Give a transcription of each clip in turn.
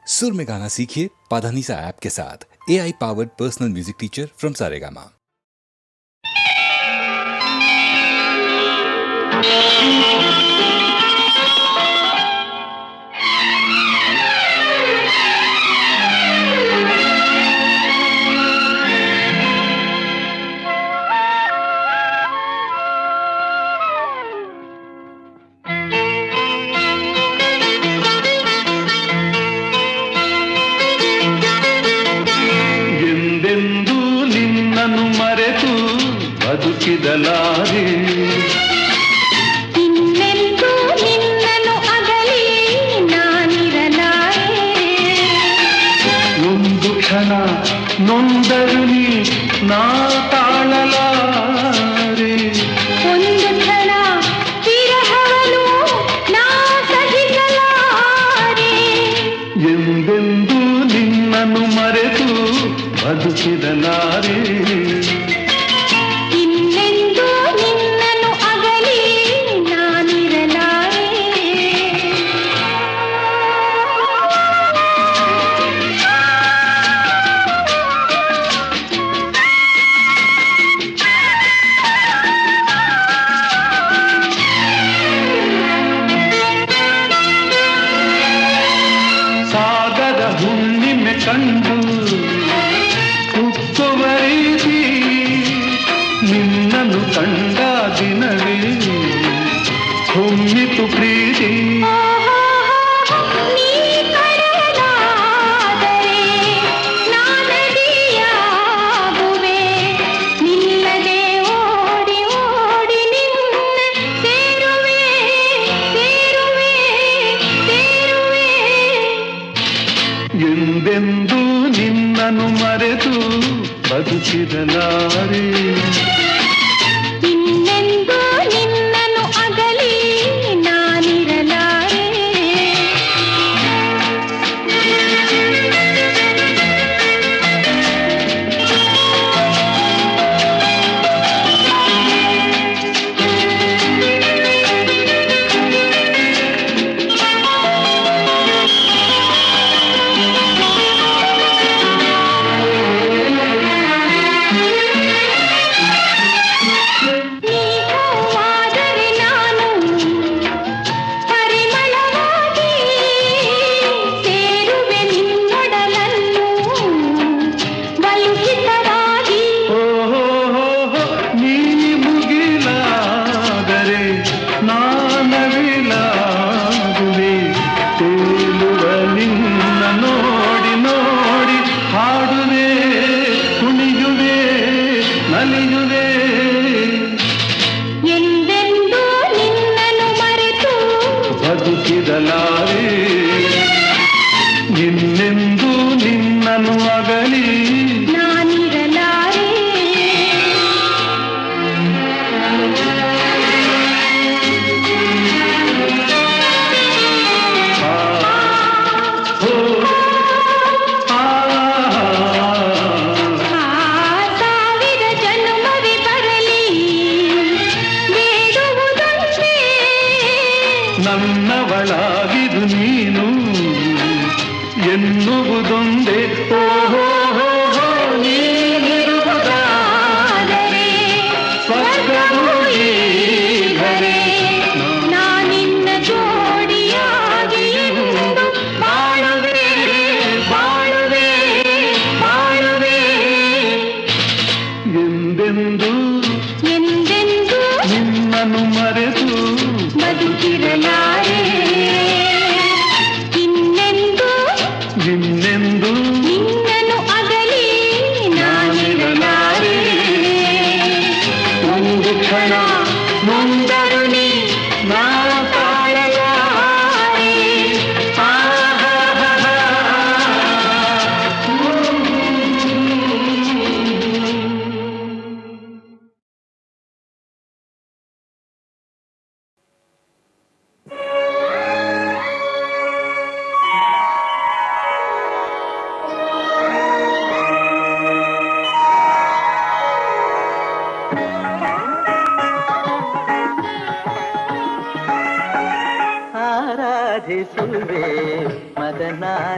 सुर में गाना सीखिए पाधानीसा ऐप के साथ। AI powered personal music teacher from Saregama. ಎಂದೆಂದೂ ನಿನ್ನನ್ನು ಮರೆತು ಬದುಕಿದಲಾರೆ, ಇನ್ನೆಂದೂ ನಿನ್ನನ್ನು ಅಗಲಿ ನಾನಿರಲಾರೆ. ಒಂದು ಕ್ಷಣ ನೊಂದರು ನೀ ನಾ ತಾಳಲಾರೆ. ಒಂದು ಕ್ಷಣ ವಿರಹವನು ನಾ ಸಹಿಸಲಾರೆ. ಎಂದೆಂದೂ ನಿನ್ನನ್ನು ಮರೆತು ಬದುಕಿದಲಾರೆ. ಇನ್ನೆಂದೂ ನಿನ್ನನ್ನು ಅಗಲಿ ನಾನಿರಲಾರೆ. ಸಾಗರ ಹುಣ್ಣಿಮೆ ಕಂಡು ಉಕ್ಕುವ ರೀತಿ ನಿನ್ನನ್ನು ಕಂಡ ದಿನವೇ ಹೊಮ್ಮಿತು ಪ್ರೀತಿ. ನೀ ಕಡಲಾದರೆ ನಾನದಿಯಾಗುವೆ. ನಿಲ್ಲದೆ ಓಡಿ ಓಡಿ ನಿನ್ನ ಸೇರುವೆ ಸೇರುವೆ ಸೇರುವೆ. ಎಂದೆಂದೂ ನಿನ್ನನ್ನು ಮರೆತು ಬದುಕಿದಲಾರೆ. ಇನ್ನೆಂದೂ ನಿನ್ನನ್ನು ಅಗಲಿ ನಾನಿರಲಾರೆ. ನೀವಾದರೆ ನಾನು ಪರಿಮಳವಾಗಿ ಸೇರುವೆ ನಿನ್ನೊಡಲನ್ನು ಬಲುಹಿತವಾಗಿ. ನೀ ಮುಗಿಲಾದರೆ ನಾನವಿಲಾಗುವೆ. ತೇಲುವ ನಿನ್ನ ನೋಡಿ ನೋಡಿ ಹಾಡುವೆ, ಕುಣಿಯುವೆ, ನಲಿಯುವೆ. ಎಂದೆಂದೂ ನಿನ್ನನ್ನು ಮರೆತು ಬದುಕಿದಲಾರೆ. ಇನ್ನೆಂದೂ ನಿನ್ನನ್ನು ಅಗಲಿ ನಾನಿರಲಾರೆ. ಹೋ, ಆ, ಸಾವಿರ ಜನ್ಮವೇ ಬರಲಿ ಬೇಡುವುದೊಂದೇ. ನನ್ನವಳಾಗಿದು ನೀನು ಎನ್ನುವುದೊಂದೇ. ಓಹೋ ನೀನಿರುವುದಾದರೆ ಸ್ವರ್ಗವು ಈಗಲೇ. ನಾನಿನ್ನ ಜೋಡಿಯಾಗಿ ಎಂದು ಬಾಳುವೆ ಬಾಳುವೆ ಬಾಳುವೆ. ಎಂದೆಂದೂ ಎಂದೆಂದೂ ನಿನ್ನನ್ನು ಮರೆತು ಬದುಕಿರಲಾರೆ. ಇನ್ನೆಂದೂ ಇನ್ನೆಂದೂ ನಿನ್ನನ್ನು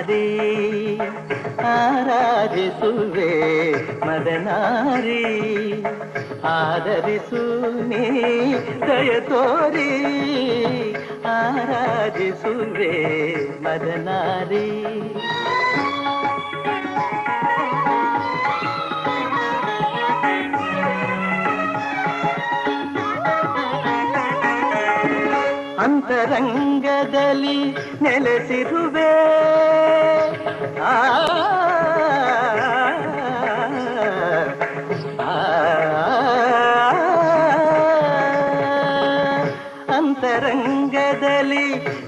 ಮದನಾರಿ ಆರಾಧಿಸುವೆ ಮದನಾರಿ ಆದರಿಸು ನೀ ದಯ ತೋರಿ ಆರಾಧಿಸುವೆ ಮದನಾರಿ ಅಂತರಂಗದಲ್ಲಿ ನೆಲೆಸಿರುವೆ ಆ ಅಂತರಂಗದಲ್ಲಿ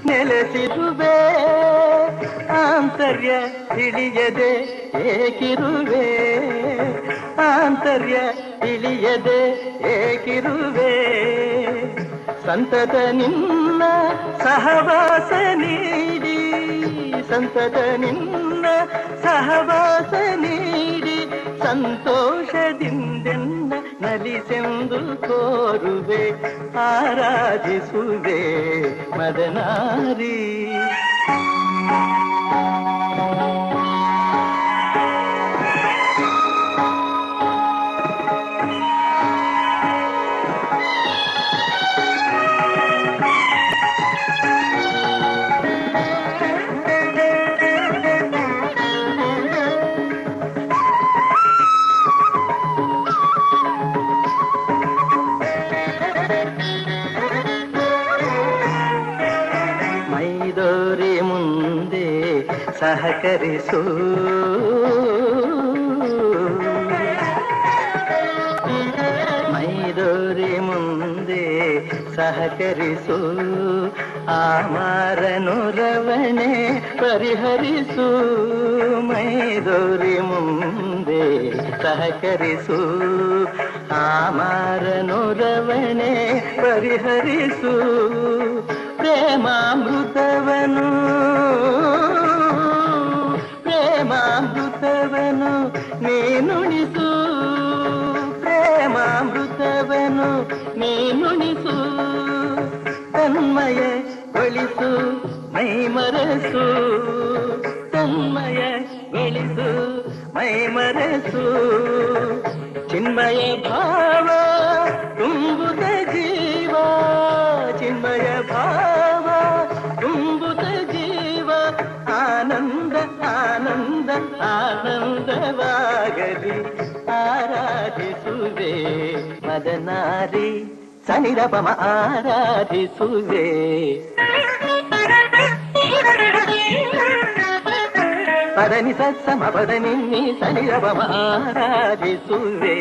ನೆಲೆಸಿರುವೆ ಆಂತರ್ಯ ತಿಳಿಯದೆ ಏಕಿರುವೆ ಆಂತರ್ಯ ತಿಳಿಯದೆ ಏಕಿರುವೆ ಸಂತತ ನಿನ್ನ ಸಹವಾಸ ನೀಡಿ ಸಂತತ ನಿನ್ನ ಸಹವಾಸ ನೀಡಿ ಸಂತೋಷದಿಂದೆನ್ನ ನಲಿಸೆಂದು ಕೋರುವೆ ಆರಾಧಿಸುವೆ ಮದನಾರಿ ಮೈದೋರಿ ಮುಂದೆ ಸಹಕರಿಸು ಮೈದೋರಿ ಮುಂದೆ ಸಹಕರಿಸು ಆಮಾರನು ರವಣೆ ಪರಿಹರಿಸು ಮೈದೋರಿ ಮುಂದೆ ಸಹಕರಿಸು ಆಮಾರನು ರವಣೆ ಪರಿಹರಿಸು ಪ್ರೇಮಾಮೃತವನು ಪ್ರೇಮಾಮೃತವನು ನೀನುಣಿಸು ಪ್ರೇಮಾಮೃತವನು ನೀನುಣಿಸು ತನ್ಮಯ ಗೊಳಿಸು ಮೈಮರಸು ತನ್ಮಯ ಗೊಳಿಸು ಮೈಮರಸು ಚಿನ್ಮಯ ಭಾವ ತುಂಬುತ್ತ ಜೀವ ಚಿನ್ಮಯ ಭಾವ ತುಂಬುತ್ತ ಜೀವ ಆನಂದ ಆನಂದ ಆನಂದವಾಗಲಿ ಆರಾಧಿಸುವೆ ಮದನಾರಿ ಸನಿರಪಮ ಆರಾಧಿಸುವೆ ಪದನಿ ಸತ್ಸಮ ಪದನಿ ಸನಿರಪಮ ಆರಾಧಿಸುವೆ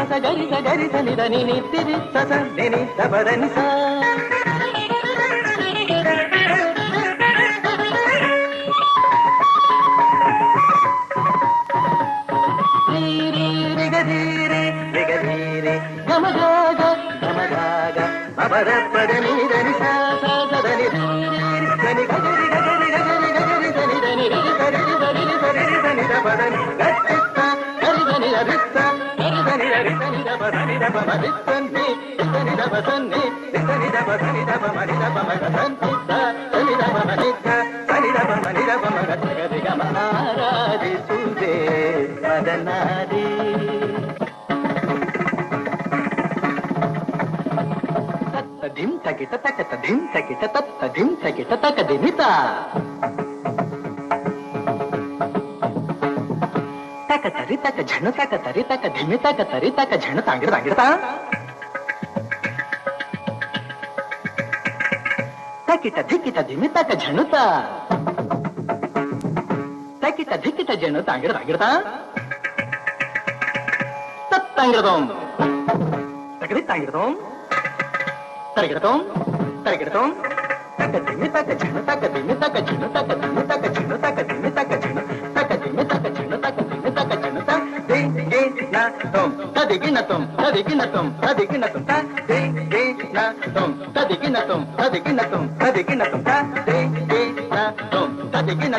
ಸ ಗರಿ ಸ ಗರಿ ಸ ನಿದ ನಿ ನಿತ್ತಿರಿ ಸ ಸ ನಿ ನಿ ಸ ಪದ ನಿ ಸ ರಿಗಧೀರೆ ರಿಗಧೀರೆ ಗಮಗಾಗ ಗಮಗಾಗ ಅಪರ ಪದ ನಿ ದ ನಿ ಸ ಸ ಸ ದ ನಿ ಧನಿ ಗರಿ ಗರಿ ಗರಿ ಗರಿ ಧನಿ ಧನಿ ರಿ ಗರಿ ಗರಿ ಗರಿ ಧನಿ ದ ಪದ ನಿ ಗಟ್ಟಿತ್ತ ಗರಿ ಧನಿ ದ ರಿತ್ತ ಆರಾಧಿಸುವೆ ಮದನಾರಿ ತತ್ತ ಧಿಂ ತಗಿಟ ತಕತ ಧಿಂ ತಗಿಟ ತತ್ತ ಧಿಂ ತಗಿಟ ತಕ ದಿಮಿತ ತಕ ತರಿ ತಕ ಝಣ ತಕ ತರಿ ತಕ ಧಿಮಿ ತಕ ತರಿ ತಕ ಝಣ ತಾಂಗಿಡ ತಾಂಗಿಡತ ತಕಿಟ ಧಿಕಿಟ ಧಿಮಿ ತಕ ಝಣುತ ತಕಿಟ ಧಿಕಿಟ ಝಣು ತಾಂಗಿಡ ತಾಂಗಿಡತ ತತ್ತಂಗಿಡದೋಂ ತಕಡಿ ತಾಂಗಿಡದೋಂ ತರಗಿಡದೋಂ ತರಗಿಡದೋಂ ತಕ ಧಿಮಿ ತಕ ಝಣು ತಕ ಧಿಮಿ ತಕ ಝಣು ತಕ ಧಿಮಿ ತಕ ಝಣು ತಕ ಧಿಮಿ ತಕ ಝಣು ತಕ ಧಿಮಿ ತಕ ಝಣು ತಕ ಧಿಮಿ ತಕ ಝಣು ತ ದೇ ದೇ ನ ತೋಂ ತದಿಗಿನ ತೋಂ ತದಿಗಿನ ತೋಂ ತದಿಗಿನ ತೋಂ ತ ದೇ ದೇ ನ ತೋಂ ತದಿಗಿನ ತೋಂ ತದಿಗಿನ ತೋಂ ತದಿಗಿನ ತೋಂ ತ ದೇ ದೇ ನ ತದಿಗಿನ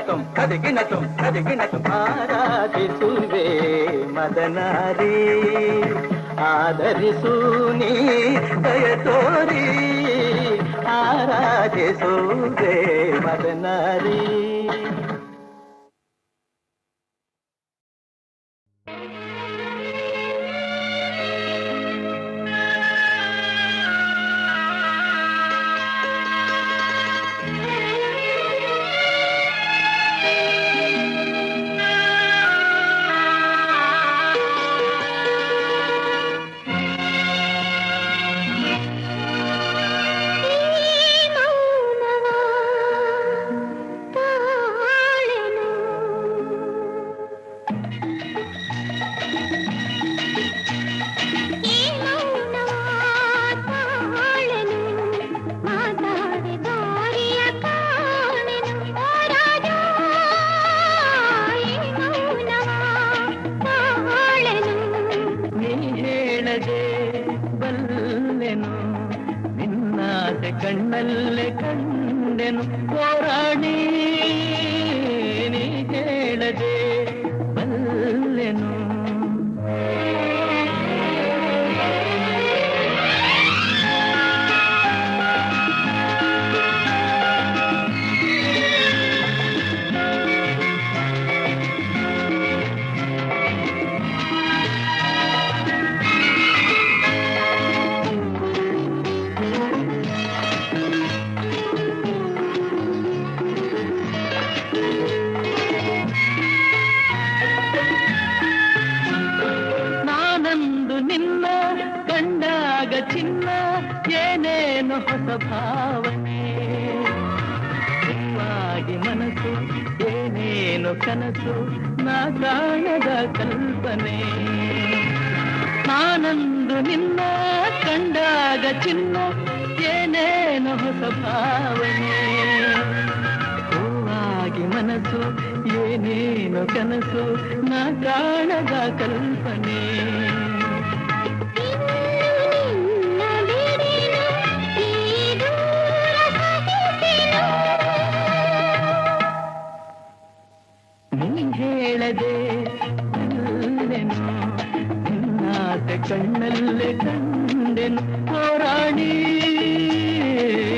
ಆರಾಧಿಸುವೆ ಮದನಾರಿ ಆದರಿಸು ನೀ ದಯ ತೋರಿ ಆರಾಧಿಸುವೆ ಮದನಾರಿ. ಕಣ್ಣಲ್ಲೇ ಕಂಡೆನು ಹೋರಾಡಿ ನೀ ಹೇಳದೆ ಬಲ್ಲೆನು. ಚಿನ್ನ ಏನೇನು ಹೊಸ ಭಾವನೆ ಹೂವಾಗಿ ಮನಸ್ಸು ಏನೇನು ಕನಸು ನಾ ಕಾಣದ ಕಲ್ಪನೆ. ನಾನಂದು ನಿನ್ನ ಕಂಡಾಗ ಚಿನ್ನ ಏನೇನು ಹೊಸ ಭಾವನೆ ಹೂವಾಗಿ ಮನಸ್ಸು ಏನೇನು ಕನಸು ನಾ ಕಾಣದ ಕಲ್ಪನೆ. ಹೇಳದೆ ಬಲ್ಲೆನು ನಿನ್ನಾಸೆ ಕಣ್ಣಲ್ಲೇ ಕಂಡೆನು ಹೋರಾಡಿ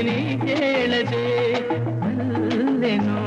ನೀ ಹೇಳದೆ ಬಲ್ಲೆನು.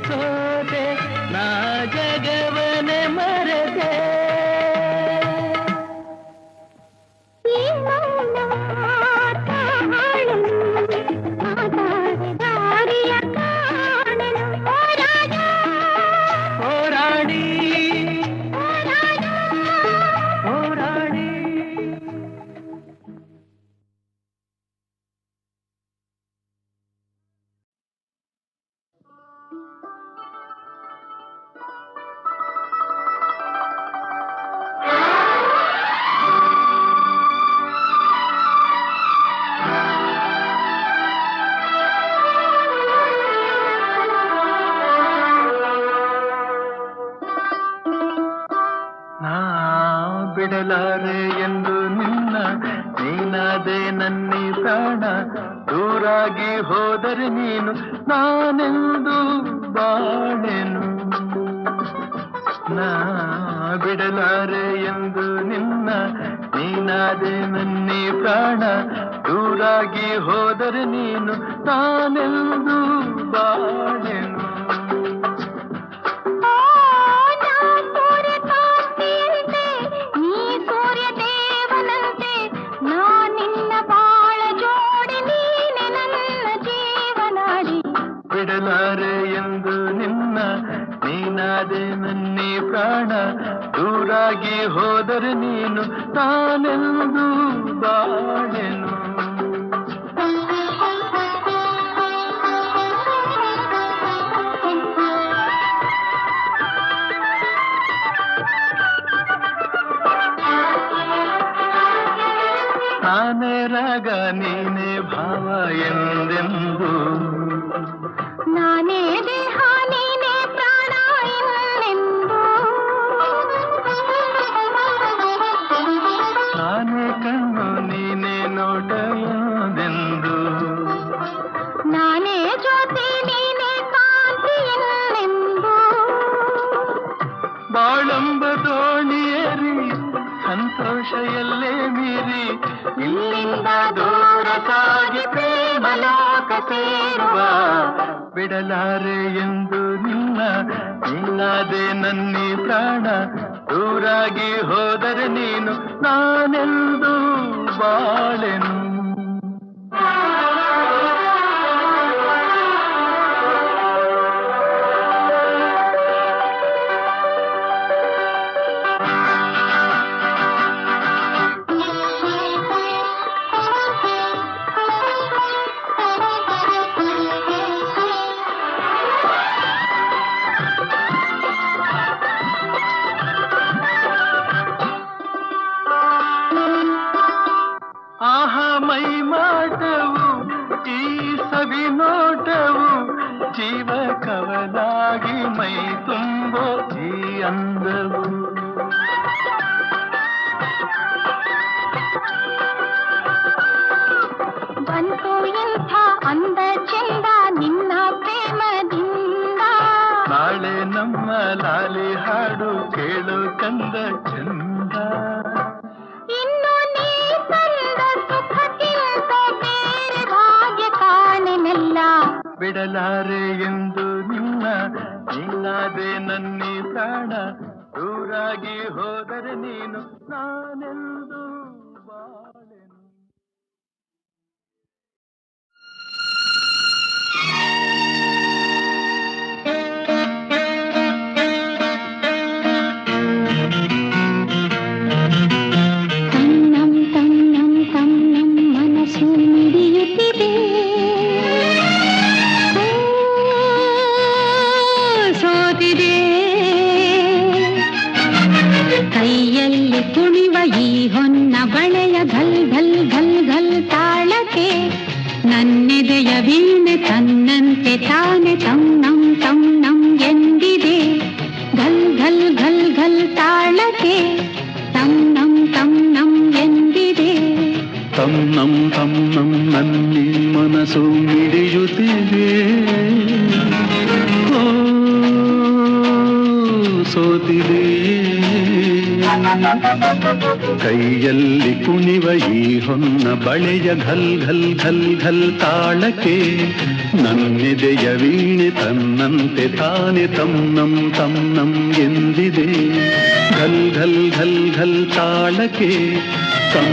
ಸೋತೆ ನಾ ಜಗವನೆ ಮರೆತೆ ಹೋರಾಡಿ ಹೋರಾಡಿ. ಬಿಡಲಾರೆ ಎಂದು ನಿನ್ನ ನೀನಾದೆ ನನ್ನಿ ಪ್ರಾಣ ದೂರಾಗಿ ಹೋದರೆ ನೀನು ನಾನೆಂದು ಬಾಳೆನು. ನಾ ಬಿಡಲಾರೆ ಎಂದು ನಿನ್ನ ನೀನಾದೆ ನನ್ನೇ ಪ್ರಾಣ ದೂರಾಗಿ ಹೋದರೆ ನೀನು ನಾನೆಂದು ಬಾಳೆನು ಬಿಡಲಾರೆ ಎಂದು ನಿನ್ನ ನೀನಾದೆ ನನ್ನೇ ಪ್ರಾಣ ದೂರಾಗಿ ಹೋದರೆ ನೀನು ನಾನೆಂದು ಬಾಳೆನು ನಾನೇ ರಾಗ ನೀನೇ ಭಾವ ಎಂದೆಂದು ನಾನೇ ದೇಹ ನೀನೇ ಪ್ರಾಣ ಎಂದೆಂದು ನಾನೇ ಕಣ್ಣು ನೀನೇ ನೋಟ ಎಂದೆಂದು ನಾನೇ ಜ್ಯೋತಿ ನೀನೇ ಕಾಂತಿ ಎಂದೆಂದು ಬಾಳಂಬ ದೋಣಿಯೇರಿ ಸಂತೋಷ ಎಲ್ಲೇ ಮೀರಿ ಇಲ್ಲಿಂದ ದೂರ ಸಾಗಿ ಪ್ರೇಮಲೋಕ ಸೇರುವ ಬಿಡಲಾರೆ ಎಂದು ನಿನ್ನ ನೀನಾದೆ ನನ್ನಿ ಪ್ರಾಣ ದೂರಾಗಿ ಹೋದರೆ ನೀನು ನಾನೆಂದು ಬಾಳೆನು ಮೈ ಮಾಟವು ಈ ಸವಿ ನೋಟವು ಜೀವ ಕವಲಾಗಿ ಮೈ ತುಂಬೋ ಈ ಅಂದವು ಬಂತು ಇಂಥ ಅಂದ ಚೆಂದ ನಿನ್ನ ಪ್ರೇಮದಿಂದ ನಾಳೆ ನಮ್ಮ ಲಾಲಿ ಹಾಡು ಕೇಳು ಕಂದ ಚಂದ ಇನ್ನು ನೀ ತಂದ ಸುಖಕ್ಕಿಂತ ಬೇರೆ ಭಾಗ್ಯ ಕಾಣೆನಲ್ಲ ಬಿಡಲಾರೆ ಎಂದು ನಿನ್ನ ನೀನಾದೆ ನನ್ನಿ ಪ್ರಾಣ ದೂರಾಗಿ ಹೋದರೆ ನೀನು ನಾನೆಂದು ಬಾಳೆನು ಕೈಯಲ್ಲಿ ಕುಣಿವ ಈ ಹೊನ್ನ ಬಳೆಯ ಘಲ್ ಘಲ್ ಘಲ್ ಘಲ್ ತಾಳಕ್ಕೆ ನನ್ನೆದೆಯ ವೀಣೆ ತನ್ನಂತೆ ತಾನೆ ತಂ ನಂ ಎಂದಿದೆ ಘಲ್ ಘಲ್ ಘಲ್ ಘಲ್ ತಾಳಕ್ಕೆ ತಂ ನಂ ಎಂದಿದೆ ತಂ ನಂ ನನ್ನಿ ಮನಸ್ಸು ಮಿಡಿಯುತ್ತಿದೆ ಸೋತಿದೆ ಕೈಯಲ್ಲಿ ಕುಣಿವ ಈ ಹೊನ್ನ ಬಳೆಯ ಘಲ್ ಘಲ್ ಘಲ್ ಘಲ್ ತಾಳಕ್ಕೆ ನನ್ನೆದೆಯ ವೀಣೆ ತನ್ನಂತೆ ತಾನೆ ತಂ ನಂ ಎಂದಿದೆ ಘಲ್ ಘಲ್ ಘಲ್ ಘಲ್ ತಾಳಕ್ಕೆ ತಂ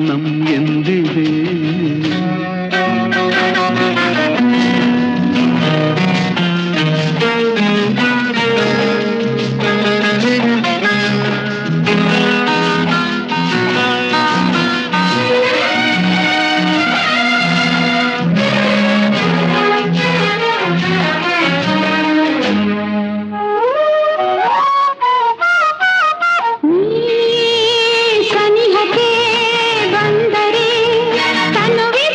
ನಂ ಎಂದಿದೆ ಸನಿಹಕ್ಕೆ ಬಂದರೆ ತನುವೆ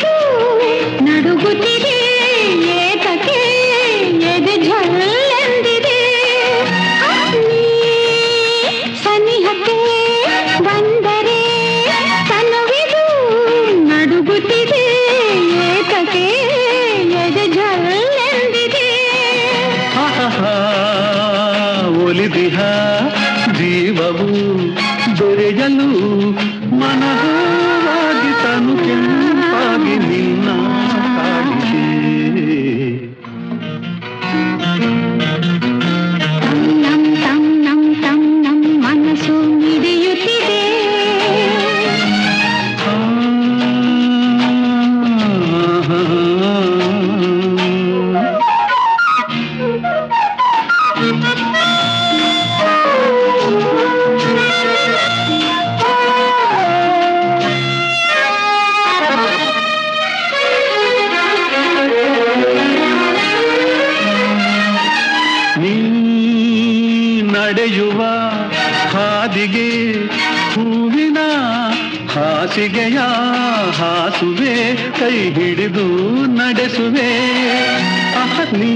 ನೀ ನಡೆಯುವ ಹಾದಿಗೆ ಹೂವಿನ ಹಾಸಿಗೆಯ ಹಾಸುವೆ, ಕೈ ಹಿಡಿದು ನಡೆಸುವೆ. ನೀ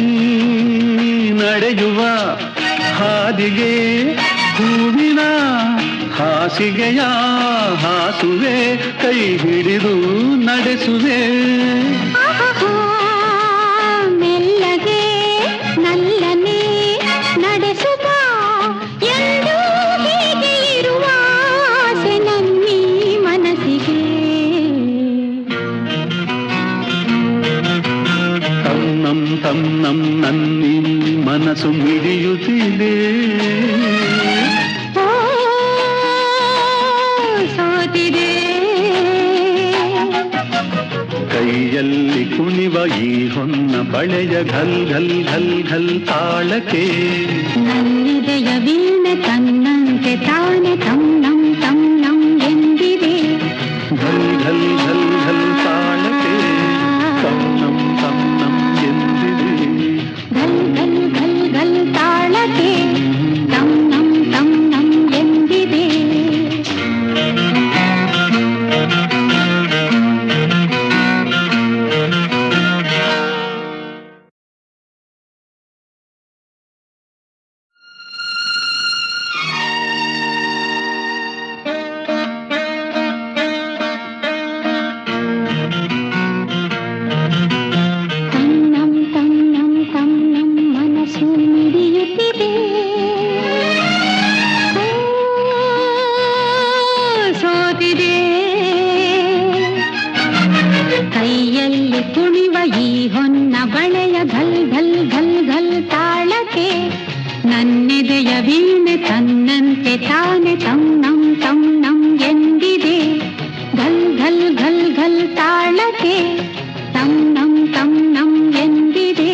ನಡೆಯುವ ಹಾದಿಗೆ ಹೂವಿನ ಹಾಸಿಗೆಯ ಹಾಸುವೆ, ಕೈ ಹಿಡಿದು ನಡೆಸುವೆ. ಮೆಲ್ಲಗೆ ನಲ್ಲನೆ ನಡೆಸುವ ಎಂದು ಹೀಗೆ ಇರುವ ಆಸೆ ನನ್ನೀ ಮನಸ್ಸಿಗೆ. ತನ್ನಂ ತನ್ನಂ ನನ್ನಿ ಮನಸ್ಸು ಮಿಡಿಯುತ್ತಿದೆ. ಸೋತಿದೆ ಕೈಯಲ್ಲಿ ಕುಣಿವ ಈ ಹೊನ್ನ ಬಳೆಯ ಘಲ್ ಘಲ್ ಘಲ್ ಘಲ್ ತಾಳಕ್ಕೆ. ನನ್ನಿದೆಯ ವೀಣೆ ತನ್ನಂತೆ ತಾನೆ ತನ್ನಂ ತನ್ನಂ ಎಂದಿದೆ. ಘಲ್ ಘಲ್ ಘಲ್ ಘಲ್ ತಾಳಕ್ಕೆ ತನ್ನಂ ತನ್ನಂ ಎಂದಿದೆ. ಘಲ್ ಘಲ್ ಘಲ್ ಘಲ್ ತಾಳಕ್ಕೆ ತನ್ನಂ ತನ್ನಂ ಎಂದಿದೆ. ತನ್ನಂ ತನ್ನಂ ತನ್ನಂ ಮನಸ್ಸು ಮಿಡಿಯುತ್ತಿದೆ. ಸೋತಿದೆ ಕೈಯಲ್ಲಿ ಕುಣಿವ ಈ ಹೊನ್ನ ಬಳೆಯ ಘಲ್ ಘಲ್ ಘಲ್ ಘಲ್ ತಾಳಕ್ಕೆ. ನನ್ನೆದೆಯ ವೀಣೆ ತನ್ನಂತೆ ತಾನೆ ತನ್ನಂ ತನ್ನಂ ಎಂದಿದೆ. ಘಲ್ ಘಲ್ ಘಲ್ ಘಲ್ ತಾಳಕ್ಕೆ ತನ್ನಂ ತನ್ನಂ ಎಂದಿದೆ.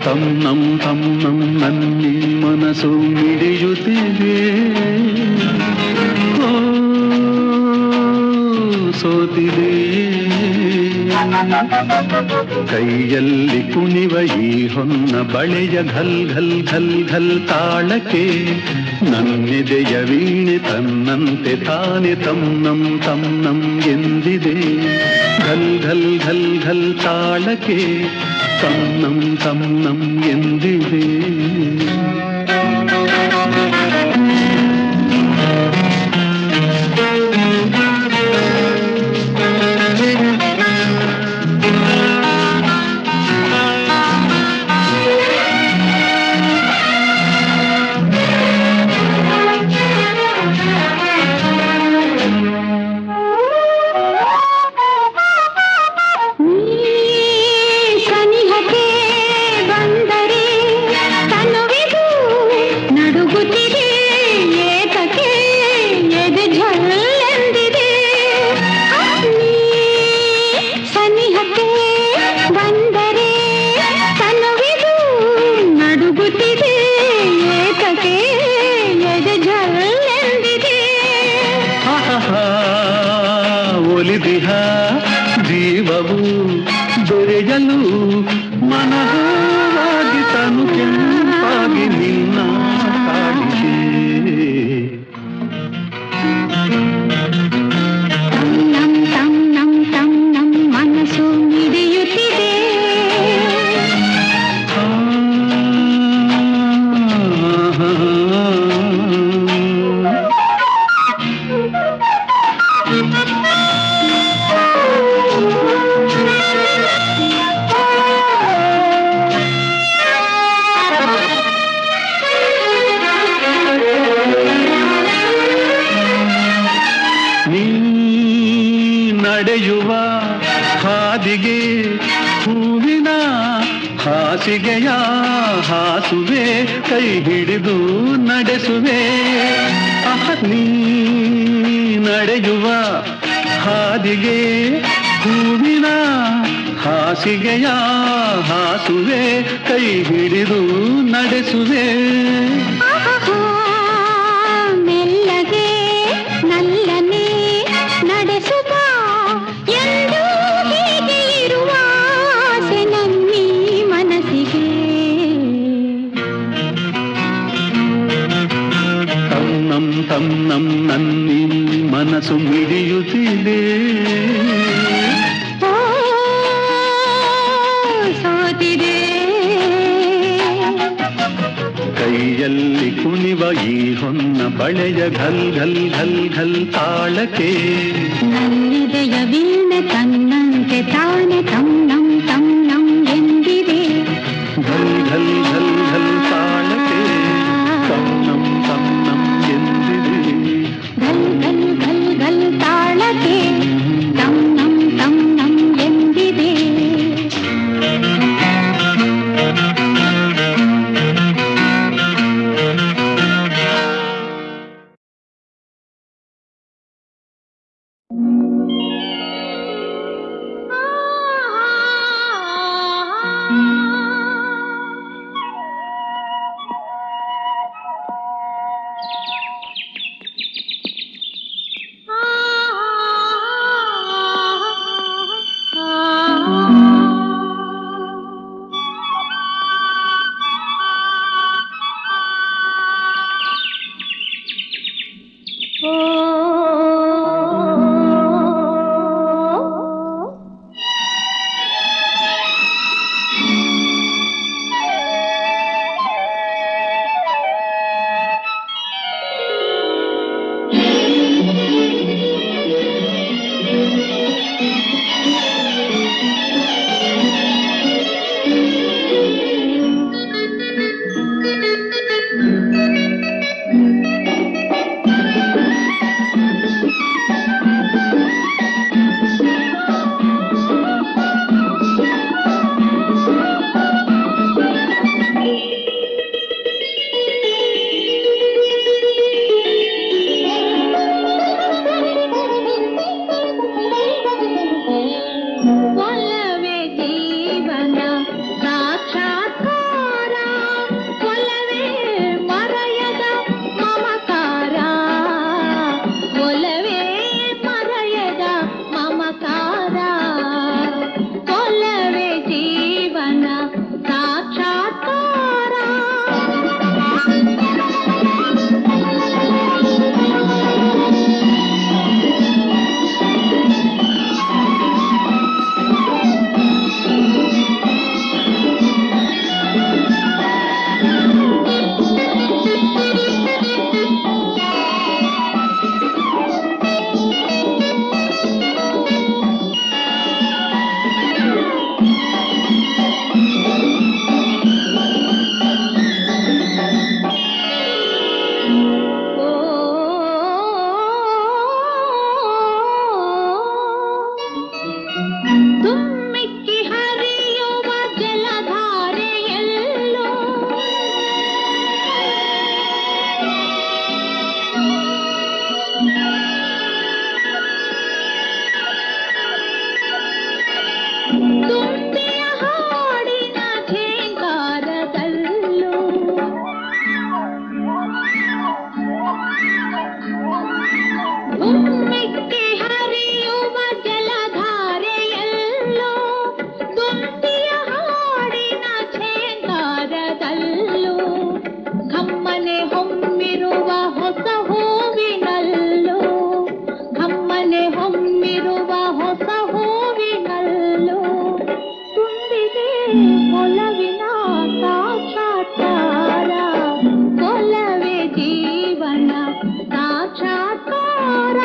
ತನ್ನಂ ತನ್ನಂ ನನ್ನಿ ಮನಸ್ಸು ಮಿಡಿಯುತ್ತಿದೆ. ಓ, ಸೋತಿದೆ ಕೈಯಲ್ಲಿ ಕುಣಿವ ಈ ಹೊನ್ನ ಬಳೆಯ ಘಲ್ ಘಲ್ ಘಲ್ ಘಲ್ ತಾಳಕ್ಕೆ. ನನ್ನೆದೆಯ ವೀಣೆ ತನ್ನಂತೆ ತಾನೆ ತನ್ನಂ ತನ್ನಂ ಎಂದಿದೆ. ಘಲ್ ಘಲ್ ಘಲ್ ಘಲ್ ತಾಳಕ್ಕೆ ತನ್ನಂ ತನ್ನಂ ಎಂದಿದೆ. ಸನಿಹಕ್ಕೆ ಬಂದರೆ ತನುವಿದು ನಡುಗುತ್ತಿದೆ. ಏತಕ್ಕೆ ಎದೆ ಝಲ್ಲೆಂದಿದೆ. ಸನಿಹಕ್ಕೆ ಬಂದರೆ ತನುವಿದು ನಡುಗುತ್ತಿದೆ. ಏತಕ್ಕೆ ಎದೆ ಝಲ್ಲೆಂದಿದೆ. ಒಲಿದಿಹ ಜೀವವು ದೊರೆಯಲು ಮನವಾಗಿ ತನು ಕೆಂಪಾಗಿ ನಿನ್ನ ಕಾಡಿದೆ. ತನ್ನಂ ತನ್ನಂ ತನ್ನಂ ಮನಸ್ಸು ಮಿಡಿಯುತ್ತಿದೆ. ನೀ ನಡೆಯುವ ಹಾದಿಗೆ ಹೂವಿನ ಹಾಸಿಗೆಯ ಹಾಸುವೆ, ಕೈ ಹಿಡಿದು ನಡೆಸುವೆ. ನೀ ನಡೆಯುವ ಹಾದಿಗೆ ಹೂವಿನ ಹಾಸಿಗೆಯ ಹಾಸುವೆ ಕೈ ಹಿಡಿದು ನಡೆಸುವೆ ಆಹಾ, ಮೆಲ್ಲಗೆ ನಲ್ಲನೆ ನಡೆಸುವ ಎಂದು ಹೀಗೆ ಇರುವ ಆಸೆ ನನ್ನೀ ಮನಸ್ಸಿಗೆ. ತನ್ನಂ ತನ್ನಂ ನನ್ನಿ ಮನಸ್ಸು ಮಿಡಿಯುತ್ತಿದೆ. ಓ ಸೋತಿದೆ ಕೈಯಲ್ಲಿ ಕುಣಿವ ಈ ಹೊನ್ನ ಬಳೆಯ ಘಲ್ ಘಲ್ ಘಲ್ ಘಲ್ ತಾಳಕ್ಕೆ ನನ್ನಿದೆಯ ವೀಣೆ ತನ್ನಂತೆ ತಾನೆ ತನ್ನಂ ತನ್ನಂ ಎಂದಿದೆ. ಘಲ್ ಘಲ್ ಘಲ್ ಘಲ್ ತಾಳಕ್ಕೆ ತನ್ನಂ ತನ್ನಂ ಎಂದಿದೆ. ಘಲ್ ಘಲ್ ಘಲ್ ಘಲ್ ತಾಳಕ್ಕೆ ತನ್ನಂ ತನ್ನಂ ಎಂದಿದೆ. ಒಲವೇ ಜೀವನ ಸಾಕ್ಷಾತ್ಕಾರ, ಒಲವೇ ಮರೆಯದ ಮಮಕಾರ, ಒಲವೇ ಮರೆಯದ ಮಮಕಾರ, ಒಲವೇ ಜೀವನ ಸಾಕ್ಷಾತ್ಕಾರ. ಧುಮ್ಮಿಕ್ಕಿ ಹರಿಯುವ ಜಲಧಾರೆಯಲ್ಲೋ ತುಂಬಿಯ ಹಾಡಿನ ಝೇಂಕಾರದಲ್ಲೋ ಧುಮ್ಮಿಕ್ಕಿ ಹರಿಯುವ ಜಲಧಾರೆಯಲ್ಲೋ ತುಂಬಿಯ ಹಾಡಿನ ಝೇಂಕಾರದಲ್ಲೋ ಘಮ್ಮನೆ ಹೊಮ್ಮಿರುವ ಹೊಸ ಹೂವಿನಲ್ಲೋ ಘಮ್ಮನೆ ಹೊಮ್ಮಿರುವ ಹೊಸ ಹೂವಿನಲ್ಲೋ ತುಂಬಿದೆ ಒಲವಿನ ಸಾಕ್ಷಾತ್ಕಾರ, ಒಲವೇ ಜೀವನ ಸಾಕ್ಷಾತ್ಕಾರ.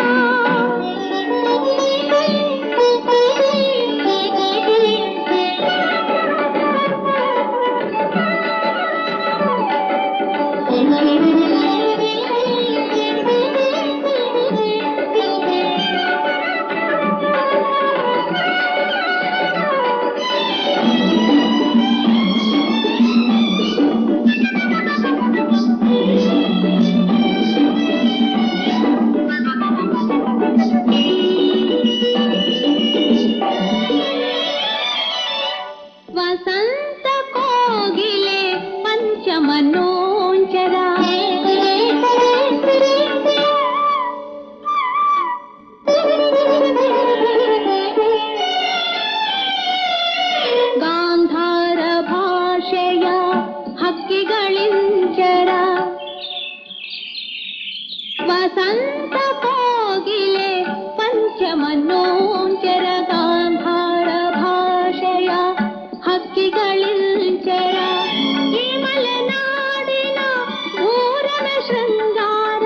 ಪಂಚಮನೋಂಚರ ಗಾಂಧಾರ ಭಾಷೆಯ ಹಕ್ಕಿಗಳಿಂಚರ ವಸಂತ ಕೋಗಿಲೆ ಪಂಚಮನೋಂಚರ ಗಾಂಧಾರ ಭಾಷೆಯ ಹಕ್ಕಿಗಳಿಂಚರ ಈ ಮಲೆನಾಡಿನ ಊರನ ಶೃಂಗಾರ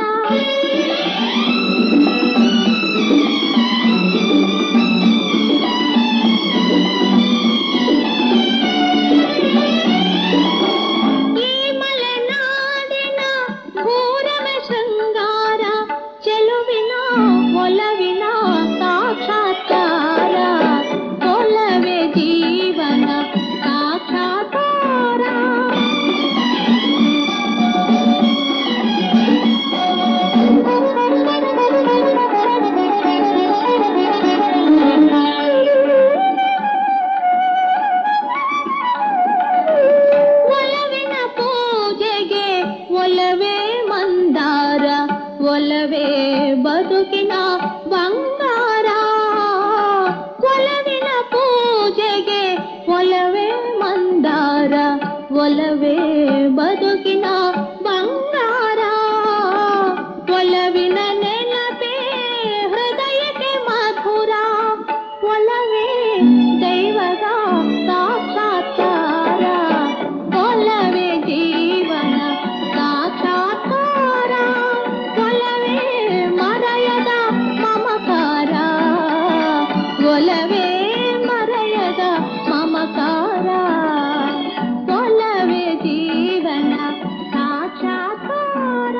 ಈ ಮಲೆನಾಡಿನ ಊರನ ಶೃಂಗಾರ ಚೆಲುವಿನ ಒಲವಿನ ಸಾಕ್ಷಾತ್ಕಾರ ಒಲವೇ ಜೀವನ ಸಾಕ್ಷಾತ್ಕಾರ ಒಲವಿನ ಪೂಜೆಗೆ ಒಲವೇ ಮಂದಾರ ಒಲವೇ ಬದುಕಿನ ಬಂಗಾರ ಒಲವಿನ ಪೂಜೆಗೆ ಒಲವೇ ಮಂದಾರ ಒಲವೇ ಬದುಕಿನ ಬಂಗಾರ ಒಲವಿನ ನೆನಪೇ ಹೃದಯಕ್ಕೆ ಮಧುರ ಒಲವೇ ದೈವದ ಸಾಕ್ಷಾತ್ಕಾರ ಒಲವೇ ಜೀವನ ಸಾಕ್ಷಾತ್ಕಾರ ಒಲವೇ ಮರೆಯದ ಮಮಕಾರ ಒಲವೇ ಮರೆಯದ ಮಮಕಾರ ಒಲವೇ ಜೀವನ ಸಾಕ್ಷಾತ್ಕಾರ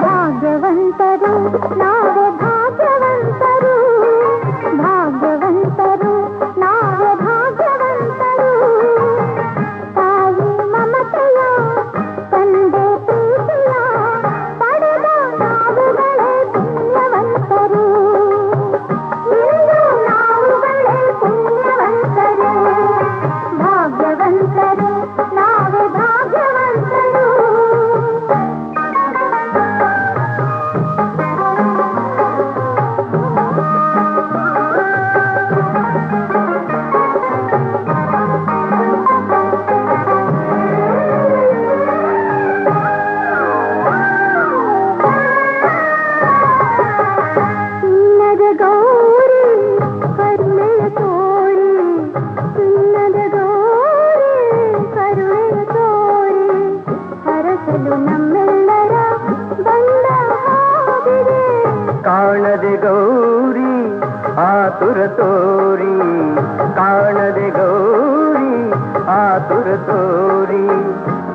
ಭಾಗ್ಯವಂತರು ನಾವೇ ಭಾಗ್ಯವಂತರು ಭಾಗ್ಯವಂತರು ನಾವೇ ಭಾಗ್ಯವಂತರು ತಾಯಿ ಮಮತೆಯ ತಂದೆ ಪ್ರೀತಿಯ ಪಡೆದ ನಾವುಗಳೇ ಪುಣ್ಯವಂತರು ಇಂದು ನಾವುಗಳೇ ಪುಣ್ಯವಂತರು ಭಾಗ್ಯವಂತರು ನಾವೇ ಭಾಗ್ಯವಂತರು ಚಿನ್ನದ ಗೌರಿ ಕರುಣೆಯ ತೋರಿ ಚಿನ್ನದ ಗೌರಿ ಕರುಣೆಯ ತೋರಿ ಹರಸಲು ನಮ್ಮೆಲ್ಲರ ಬಂದ ಹಾದಿದೆ ಕಾಣದೆ ಗೌರಿ ಆತುರ ತೋರಿ ಕಾಣದೆ ಗೌರಿ ಆತುರ ತೋರಿ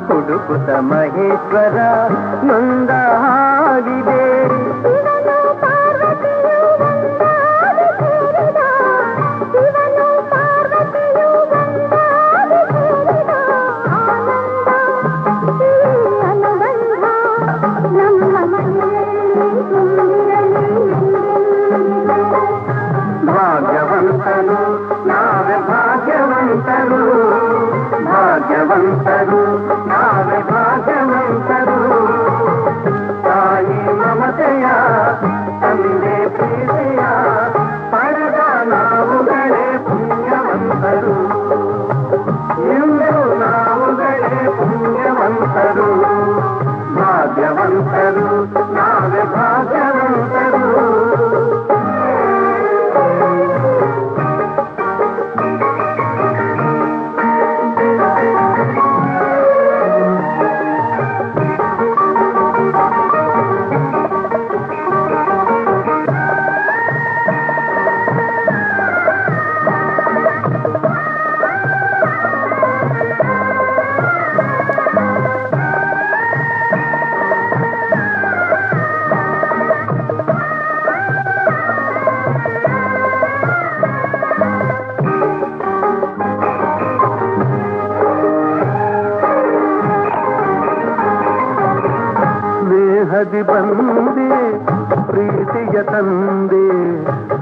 ಹುಡುಕುತ್ತ ಮಹೇಶ್ವರ ನೊಂದ ಹಾಗಿದೆ ಶಿವನು ಪಾರ್ವತಿಯು ಒಂದಾಗಿ ಸೇರಿದ ಶಿವನು ಪಾರ್ವತಿಯು ಒಂದಾಗಿ ಸೇರಿದ ಆನಂದ ಈ ಅನುಬಂಧ ನಮ್ಮ ಮನೆಯಲ್ಲಿ ತುಂಬಿರಲಿ ಎಂದೆಂದಿಗೂ. ಭಾಗ್ಯವಂತರು ನಾವೇ ಭಾಗ್ಯವಂತರು ಭಾಗ್ಯವಂತರು ನಾವೇ ಭಾಗ್ಯವಂತರು ತಾಯಿ ಮಮತೆಯ ತಂದೆ ಪ್ರೀತಿಯ ಪಡೆದ ನಾವುಗಳೇ ಪುಣ್ಯವಂತರು ಇಂದು ನಾವುಗಳೇ ಪುಣ್ಯವಂತರು ಭಾಗ್ಯವಂತರು ನಾವೇ ಭಾಗ್ಯವಂತರು ಸ್ನೇಹದಿ ಬಂದೆ ಪ್ರೀತಿಯ ತಂದೆ,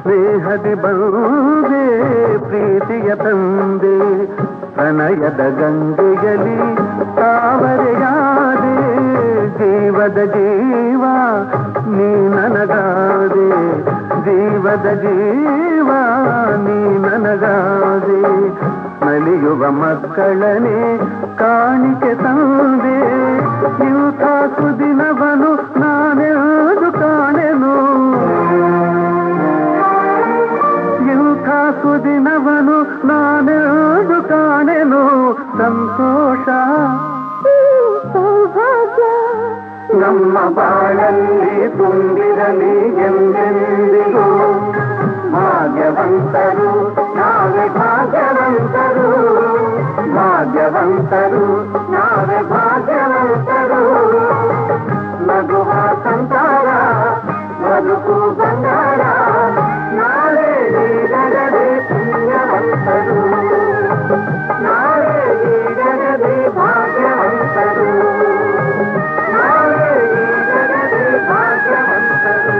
ಸ್ನೇಹದಿ ಬಂದೆ ಪ್ರೀತಿಯ ತಂದೆ, ಪ್ರಣಯದ ಗಂಗೆಯಲ್ಲಿ ತಾವರೆಯಾದೆ, ಜೀವದ ಜೀವ ನೀ ನನಗಾದೆ, ಜೀವದ ಜೀವ ನೀ ನನಗಾದೆ, ನಲಿಯುವ ಮಕ್ಕಳನೆ ಕಾಣಿಕೆ ತಂದೆ, ಇಂಥ ಸುದಿನವನು ನಾನೆಂದು ಕಾಣೆನು, ಇಂಥ ಸುದಿನವನು ನಾನೆಂದು ಕಾಣೆನು, ಸಂತೋಷ ಸೌಭಾಗ್ಯ ನಮ್ಮ ಬಾಳಲ್ಲಿ ತುಂಬಿರಲಿ ಎಂದೆಂದಿಗೂ, ಭಾಗ್ಯವಂತರು ನಾವೇ ಭಾಗ್ಯವಂತರು, ಭಾಗ್ಯವಂತರು ನಾವೇ ಭಾಗ್ಯವಂತರು, ನಗುವ ಸಂಸಾರ ಬದುಕು ಬಂಗಾರ, ನಾವೇ ಈ ಜಗದೇ ಪುಣ್ಯವಂತರು, ನಾವೇ ಈ ಜಗದೇ ಭಾಗ್ಯವಂತರು, ನಾವೇ ಈ ಜಗದೇ ಭಾಗ್ಯವಂತರು.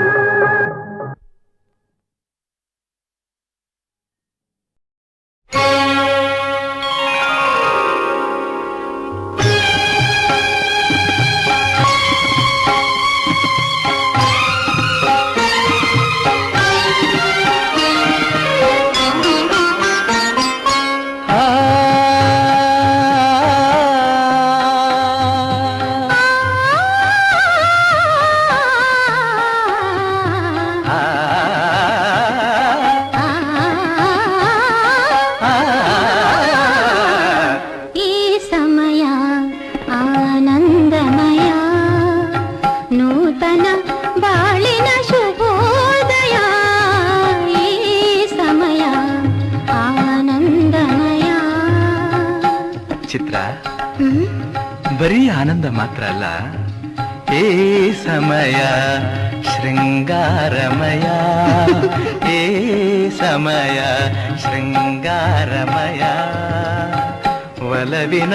ಚಿತ್ರ ಬರೀ ಆನಂದ ಮಾತ್ರ ಅಲ್ಲ, ಏ ಸಮಯ ಶೃಂಗಾರಮಯ, ಏ ಸಮಯ ಶೃಂಗಾರಮಯ, ಒಲವಿನ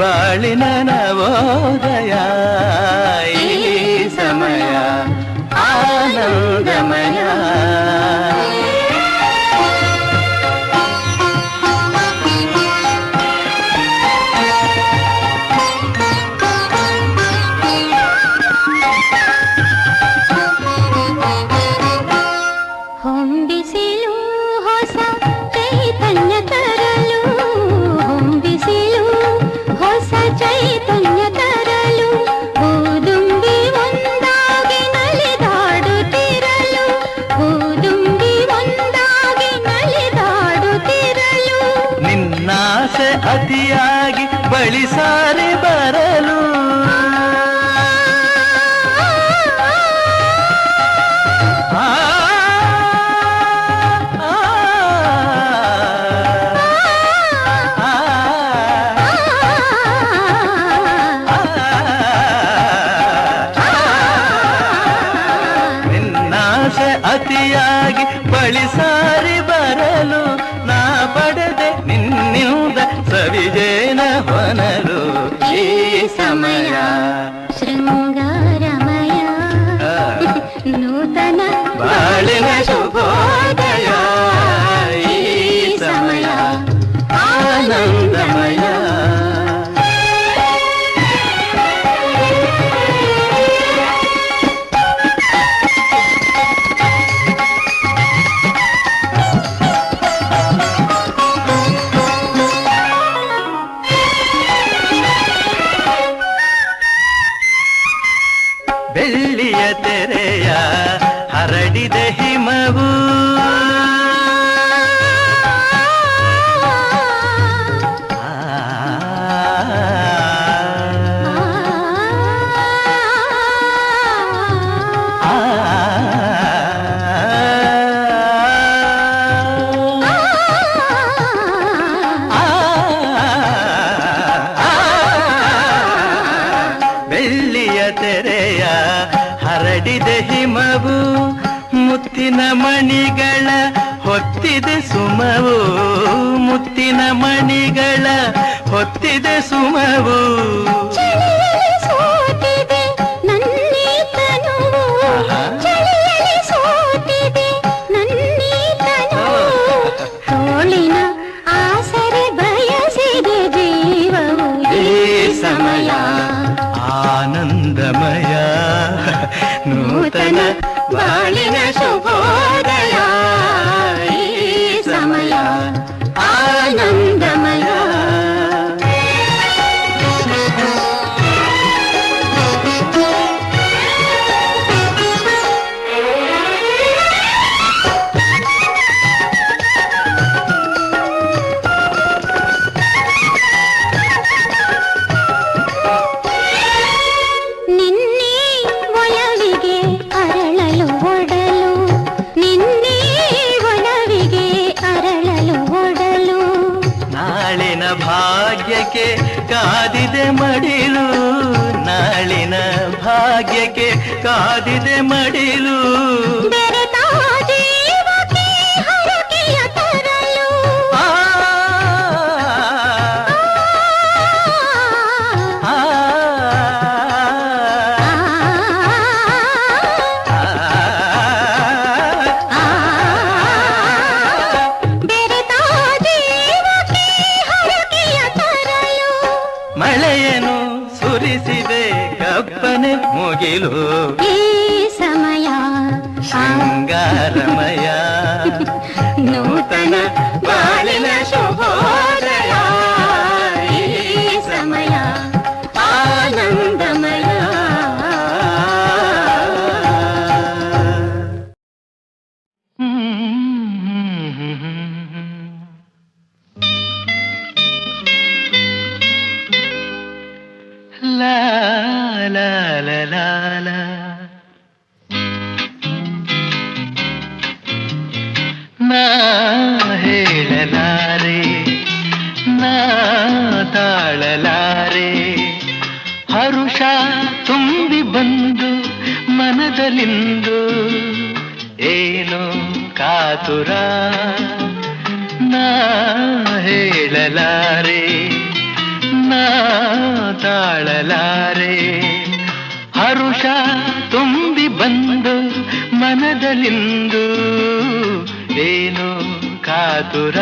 ಬಾಳಿನ ನವೋದಯ, ಈ ಸಮಯ ಆನಂದಮಯ. ಅತಿಯಾಗಿ ಬಳಿಸಾರಿ ಬರಲು, ನಿನ್ನಾಸೆ ಅತಿಯಾಗಿ ಬಳಿಸಾರಿ ಬರಲು, ನಾ ಪಡೆದೆ ನಿನ್ನಿಂದ ಸವಿಜೇನ ಹೊನಲು, ಈ ಸಮಯ ಶೃಂಗಾರಮಯ, ನೂತನ ಬಾಳಿನ ಶುಭೋದಯ, ಈ ಸಮಯ ಆನಂದಮಯ. ಬೆಳ್ಳಿಯ ತೆರೆಯ ಹರಡಿದ ಹಿಮವು, ಬೆಳ್ಳಿಯ ತೆರೆಯ ಹರಡಿದ ಹಿಮವು, ಮುತ್ತಿನ ಮಣಿಗಳ ಹೊತ್ತಿದೆ ಸುಮವು, ಮುತ್ತಿನ ಮಣಿಗಳ ಹೊತ್ತಿದೆ ಸುಮವು, ಚಳಿಯಲ್ಲಿ ಸೋತಿದೆ ನನ್ನೀ ಆನಂದಮಯ ನೂತನ ಬಾಳಿನ ಶುಭೋದಯ ಈ ಸಮಯ ಆನಂದಮಯ. ಭಾಗ್ಯಕ್ಕೆ ಕಾದಿದೆ ಮಡಿಲು, ನಾಳಿನ ಭಾಗ್ಯಕ್ಕೆ ಕಾದಿದೆ ಮಡಿಲು. ಮಳೆಯನು ಸುರಿಸಿದೆ ಕಪ್ಪನೆ ಮುಗಿಲು, ಈ ಸಮಯ ಶೃಂಗಾರಮಯ ನೂತನ ಬಾಳಿನ ಶುಭೋದಯ ಈ ಸಮಯ ಆನಂದಮಯ. ಲಾ ಲಾ ಲಾ ಲಾ ಲಾ. ನಾ ಹೇಳಲಾರೆ ನಾ ತಾಳಲಾರೆ, ಹರುಷ ತುಂಬಿ ಬಂದು ಮನದಲ್ಲಿಂದು ಏನು ಕಾತುರ. ನಾ ಹೇಳಲಾರೆ ನಾ ತಾಳಲಾರೆ, ಹರುಷ ತುಂಬಿ ಬಂದು ಮನದಲ್ಲಿಂದು ಏನು ಕಾತುರ.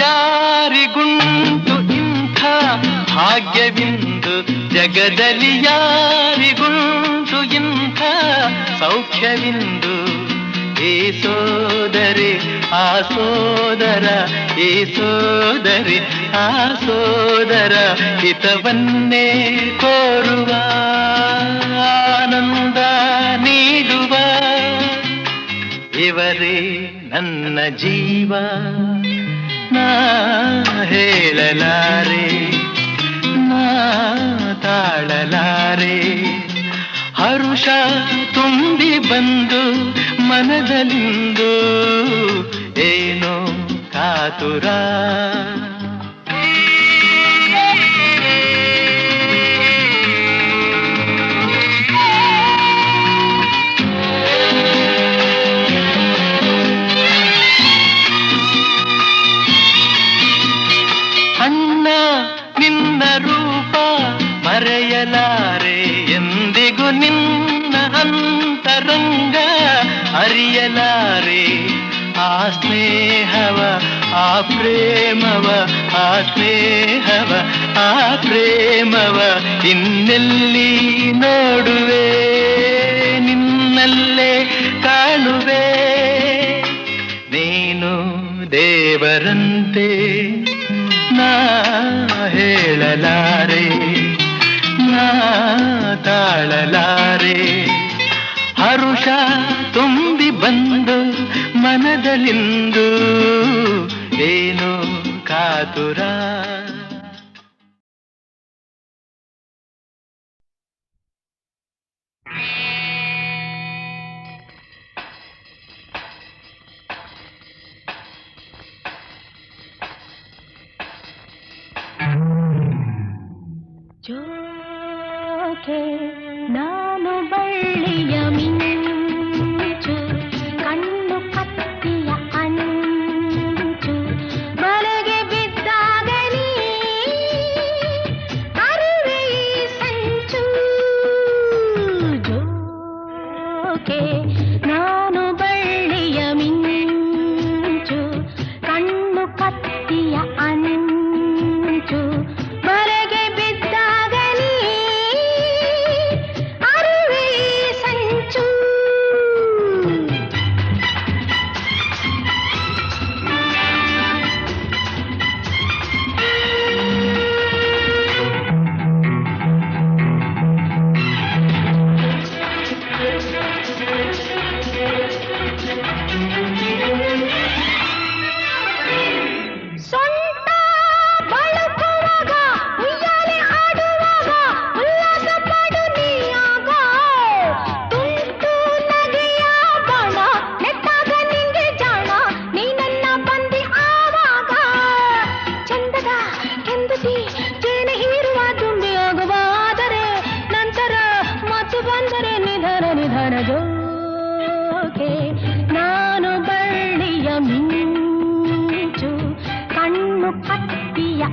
ಯಾರಿಗುಂಟು ಇಂಥ ಭಾಗ್ಯವಿಂದು ಜಗದಲ್ಲಿ, ಯಾರಿಗುಂಟು ಇಂಥ ಸೌಖ್ಯವಿಂದು. ಈ ಸೋದರಿ ಆ ಸೋದರ, ಈ ಸೋದರಿ ಆ ಸೋದರ ಹಿತವನ್ನೇ ಕೋರುವ, ಆನಂದ ನೀಡುವ ಇವರೇ ನನ್ನ ಜೀವ. ನಾ ಹೇಳಲಾರೆ ನಾ ತಾಳಲಾರೆ, ಹರುಷ ತುಂಬಿ ಬಂದು ಮನದಲ್ಲಿಂದು ಏನೋ ಕಾತುರ. ಅಣ್ಣ ನಿನ್ನ ರೂಪ ಮರೆಯಲಾರೆ, ಎಂದಿಗೂ ನಿನ್ನ ಅಂತರಂಗ ಅರಿಯಲಾರೆ. ಆ ಸ್ನೇಹವ ಆ ಪ್ರೇಮವ, ಆ ಸ್ನೇಹವ ಆ ಪ್ರೇಮವ ಇನ್ನೆಲ್ಲಿ ನೋಡುವೆ, ನಿನ್ನಲ್ಲೇ ಕಾಣುವೆ. ನೀನು ದೇವರಂತೆ ನಾ ಹೇಳಲಾರೆ ನಾ ತಾಳಲಾರೆ, ಹರುಷ ತುಂಬಿ ಬಂದು ಮನದಲ್ಲಿಂದು ಏನು ಕಾತುರ. ಜೋಕೆ ನಾನು ಬಳ್ಳಿಯ ಮಿಂಚು ಕಣ್ಣು ಕತ್ತಿಯ ಅಂಚು ಬಲೆಗೆ ಬಿದ್ದಾಗಲಿ ಅರಿವೆ ಈ ಸಂಚು ಜೋಕೆ ನಾನು ಬಳ್ಳಿಯ ಮಿಂಚು ಕಣ್ಣು ಕತ್ತಿಯ ಅಂಚು ಬಲೆಗೆ ಬಿದ್ದಾಗಲಿ ಅರಿವೆ ಈ ಸಂಚು ಸೊಂಟ ಬಳುಕುವಾಗ ಉಯ್ಯಾಲೆ ಆಡುವಾಗ ಉಲ್ಲಾಸ ಪಡು ನೀಯಾಗ ತುಂಟು ನಗೆಯ ಬಾಣ ನೆಟ್ಟಾಗ ನಿಂಗೆ ಜಾಣ ನೀ ನನ್ನ ಬಂದಿ ಆವಾಗ ಚಂದದ ಕೆಂದುತಿ ಜೇನೆ ಹೀರುವ ತುಂಬಿ ಆಗುವಾದರೆ ನಂತರ ಮತ್ತು ಬಂದರೆ ನಿಧನ ನಿಧನ ಜೋಕೆ ನಾನು ಬಳ್ಳಿಯ ಮಿಂಚು ಕಣ್ಣು ಕತ್ತಿಯ